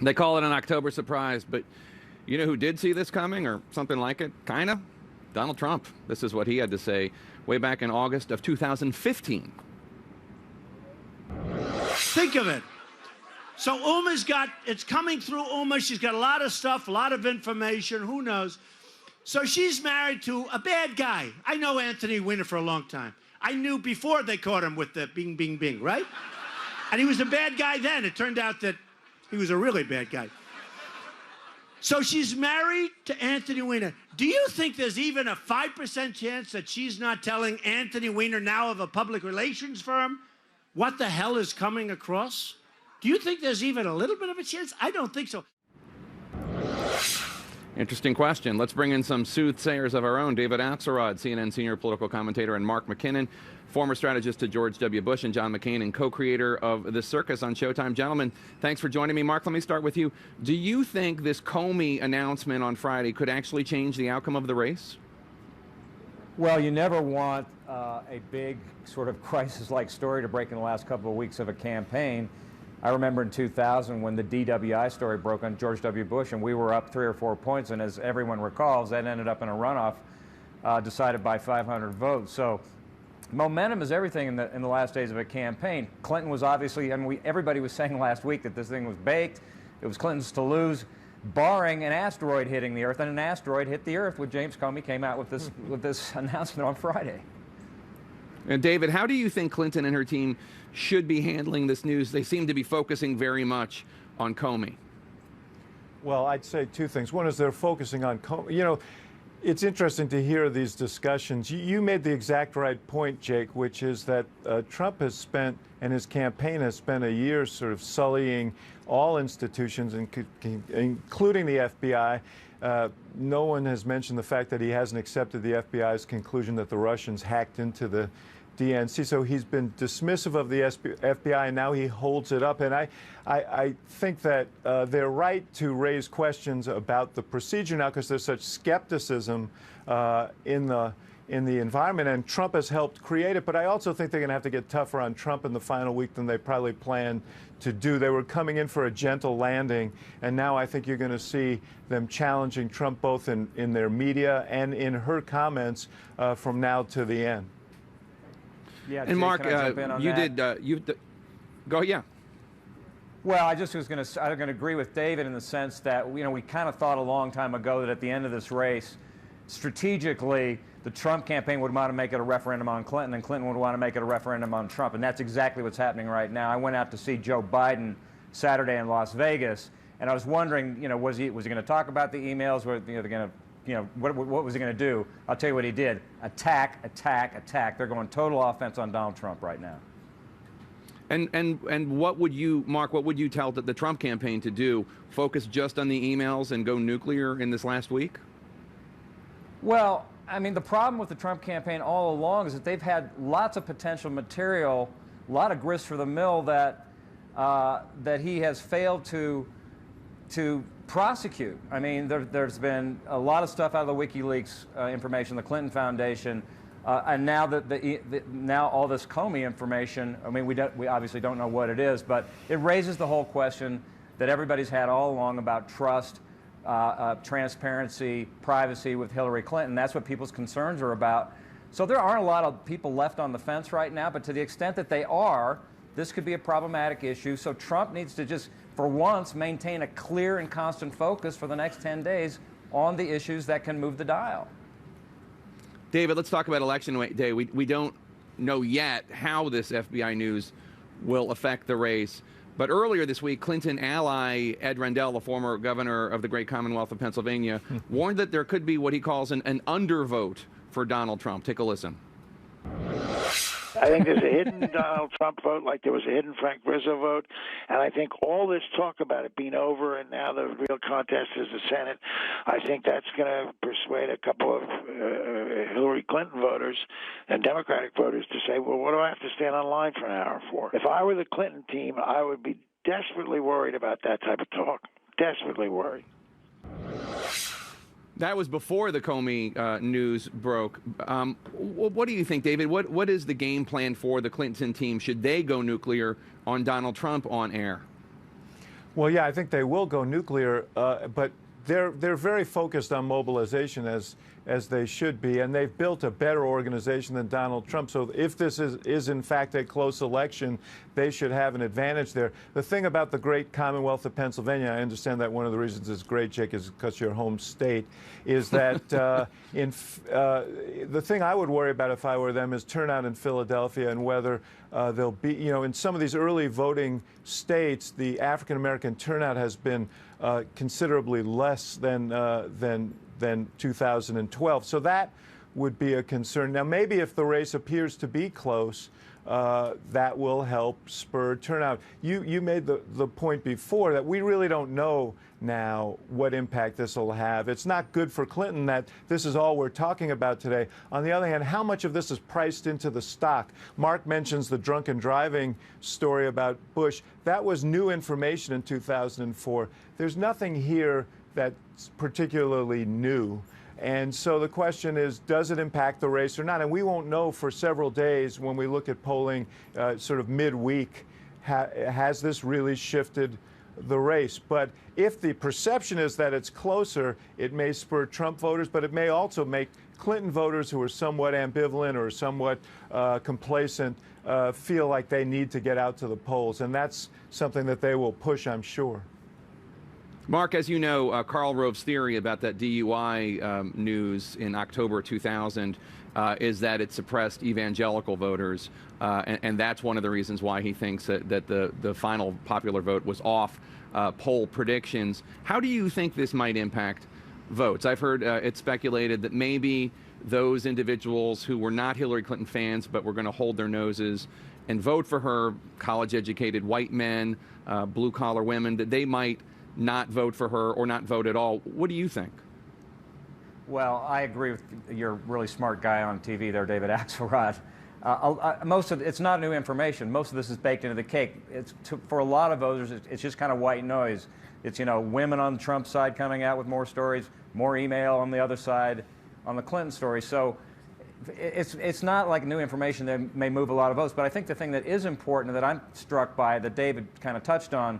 They call it an October surprise, but you know who did see this coming or something like it? Kinda? Donald Trump. This is what he had to say way back in August of 2015. Think of it. So it's coming through Uma. She's got a lot of stuff, a lot of information. Who knows? So she's married to a bad guy. I know Anthony Weiner for a long time. I knew before they caught him with the bing, bing, bing, right? And he was a bad guy then. It turned out that he was a really bad guy. So she's married to Anthony Weiner. Do you think there's even a 5% chance that she's not telling Anthony Weiner, now of a public relations firm, what the hell is coming across? Do you think there's even a little bit of a chance? I don't think so. Interesting question. Let's bring in some soothsayers of our own. David Axelrod, CNN senior political commentator, and Mark McKinnon, former strategist to George W. Bush and John McCain and co-creator of The Circus on Showtime. Gentlemen, thanks for joining me. Mark, let me start with you. Do you think this Comey announcement on Friday could actually change the outcome of the race? Well, you never want a big sort of crisis-like story to break in the last couple of weeks of a campaign. I remember in 2000 when the DWI story broke on George W. Bush, and we were up 3 or 4 points, and as everyone recalls, that ended up in a runoff decided by 500 votes. So momentum is everything in the last days of a campaign. Clinton was obviously, I mean, everybody was saying last week that this thing was baked. It was Clinton's to lose, barring an asteroid hitting the Earth, and an asteroid hit the Earth when James Comey came out with this announcement on Friday. And David, how do you think Clinton and her team should be handling this news? They seem to be focusing very much on Comey. Well, I'd say 2 things. One is they're focusing on Comey. You know, it's interesting to hear these discussions. You made the exact right point, Jake, which is that Trump has spent, and his campaign has spent a year sort of sullying all institutions, including the FBI. No one has mentioned the fact that he hasn't accepted the FBI's conclusion that the Russians hacked into the DNC. So he's been dismissive of the FBI, and now he holds it up. And I think that they're right to raise questions about the procedure now because there's such skepticism in the environment, and Trump has helped create it. But I also think they're going to have to get tougher on Trump in the final week than they probably planned to do. They were coming in for a gentle landing, and now I think you're going to see them challenging Trump both in their media and in her comments from now to the end. Yeah, and Jay, Mark, you go, yeah. Well, I just was going to agree with David in the sense that, you know, we kind of thought a long time ago that at the end of this race, strategically, the Trump campaign would want to make it a referendum on Clinton, and Clinton would want to make it a referendum on Trump, and that's exactly what's happening right now. I went out to see Joe Biden Saturday in Las Vegas, and I was wondering, you know, was he going to talk about the emails? What was he going to do? I'll tell you what he did: attack, attack, attack. They're going total offense on Donald Trump right now. And what would you, Mark? What would you tell the Trump campaign to do? Focus just on the emails and go nuclear in this last week? Well, I mean, the problem with the Trump campaign all along is that they've had lots of potential material, a lot of grist for the mill that he has failed to prosecute. I mean, there's been a lot of stuff out of the WikiLeaks information, the Clinton Foundation, and now now all this Comey information. I mean, we obviously don't know what it is, but it raises the whole question that everybody's had all along about trust, transparency, privacy with Hillary Clinton. That's what people's concerns are about. So there aren't a lot of people left on the fence right now, but to the extent that they are, this could be a problematic issue. So Trump needs to just, for once, maintain a clear and constant focus for the next 10 days on the issues that can move the dial. David, let's talk about Election Day. We don't know yet how this FBI news will affect the race. But earlier this week, Clinton ally Ed Rendell, the former governor of the great Commonwealth of Pennsylvania, warned that there could be what he calls an undervote for Donald Trump. Take a listen. I think there's a hidden Donald Trump vote, like there was a hidden Frank Rizzo vote. And I think all this talk about it being over and now the real contest is the Senate, I think that's going to persuade a couple of Hillary Clinton voters and Democratic voters to say, well, what do I have to stand on line for an hour for? If I were the Clinton team, I would be desperately worried about that type of talk. Desperately worried. That was before the Comey news broke. What do you think, David? What is the game plan for the Clinton team? Should they go nuclear on Donald Trump on air? Well, yeah, I think they will go nuclear, but they're very focused on mobilization as they should be, and they've built a better organization than Donald Trump. So if this is in fact a close election, they should have an advantage there. The thing about the great Commonwealth of Pennsylvania, I understand that one of the reasons it's great, Jake, is because your home state, is that the thing I would worry about if I were them is turnout in Philadelphia and whether there'll be, in some of these early voting states, the African American turnout has been considerably less than 2012. So that would be a concern. Now, maybe if the race appears to be close, that will help spur turnout. You made the point before that we really don't know now what impact this will have. It's not good for Clinton that this is all we're talking about today. On the other hand, how much of this is priced into the stock? Mark mentions the drunken driving story about Bush. That was new information in 2004. There's nothing here that's particularly new. And so the question is, does it impact the race or not? And we won't know for several days when we look at polling sort of midweek, has this really shifted the race? But if the perception is that it's closer, it may spur Trump voters, but it may also make Clinton voters who are somewhat ambivalent or somewhat complacent feel like they need to get out to the polls. And that's something that they will push, I'm sure. Mark, as you know, Karl Rove's theory about that DUI news in October 2000 is that it suppressed evangelical voters, and that's one of the reasons why he thinks that the final popular vote was off poll predictions. How do you think this might impact votes? I've heard it speculated that maybe those individuals who were not Hillary Clinton fans but were going to hold their noses and vote for her, college-educated white men, blue-collar women, that they might not vote for her or not vote at all. What do you think? Well, I agree with your really smart guy on TV there, David Axelrod. Most of it's not new information. Most of this is baked into the cake. For a lot of voters, it's just kind of white noise. It's, women on the Trump side coming out with more stories, more email on the other side on the Clinton story. So it's not like new information that may move a lot of votes. But I think the thing that is important that I'm struck by, that David kind of touched on,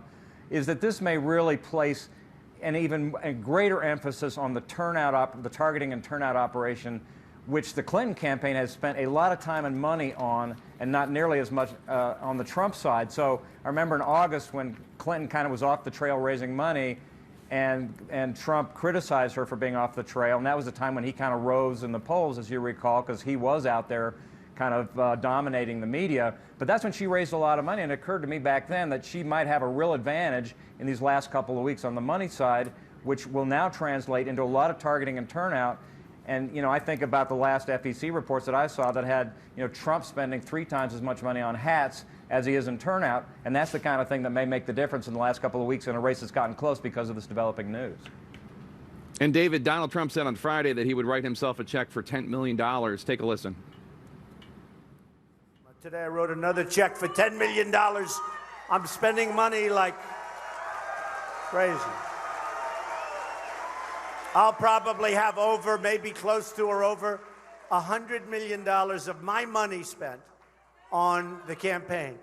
is that this may really place an even greater emphasis on the the targeting and turnout operation, which the Clinton campaign has spent a lot of time and money on, and not nearly as much on the Trump side. So I remember in August when Clinton kind of was off the trail raising money, and Trump criticized her for being off the trail, and that was the time when he kind of rose in the polls, as you recall, because he was out there kind of dominating the media. But that's when she raised a lot of money, and it occurred to me back then that she might have a real advantage in these last couple of weeks on the money side, which will now translate into a lot of targeting and turnout. And, I think about the last FEC reports that I saw that had, Trump spending 3 times as much money on hats as he is in turnout, and that's the kind of thing that may make the difference in the last couple of weeks in a race that's gotten close because of this developing news. And David, Donald Trump said on Friday that he would write himself a check for $10 million. Take a listen. Today I wrote another check for $10 million. I'm spending money like crazy. I'll probably have maybe close to or over $100 million of my money spent on the campaign.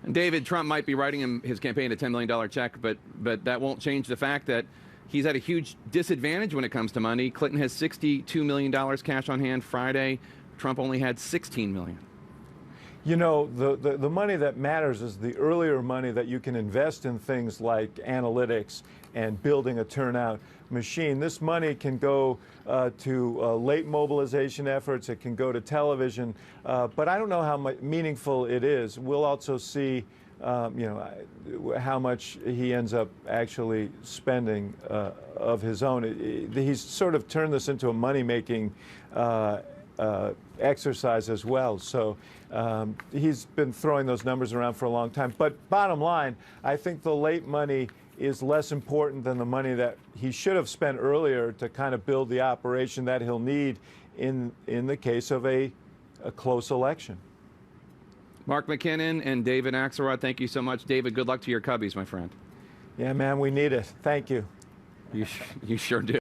And David, Trump might be writing his campaign a $10 million check, but that won't change the fact that he's at a huge disadvantage when it comes to money. Clinton has $62 million cash on hand Friday. Trump only had $16 million. The money that matters is the earlier money that you can invest in things like analytics and building a turnout machine. This money can go to late mobilization efforts. It can go to television. But I don't know how meaningful it is. We'll also see, how much he ends up actually spending of his own. He's sort of turned this into a money-making exercise as well. So he's been throwing those numbers around for a long time. But bottom line, I think the late money is less important than the money that he should have spent earlier to kind of build the operation that he'll need in the case of a close election. Mark McKinnon and David Axelrod, thank you so much. David, good luck to your Cubbies, my friend. Yeah, man, we need it. Thank you. You sure do.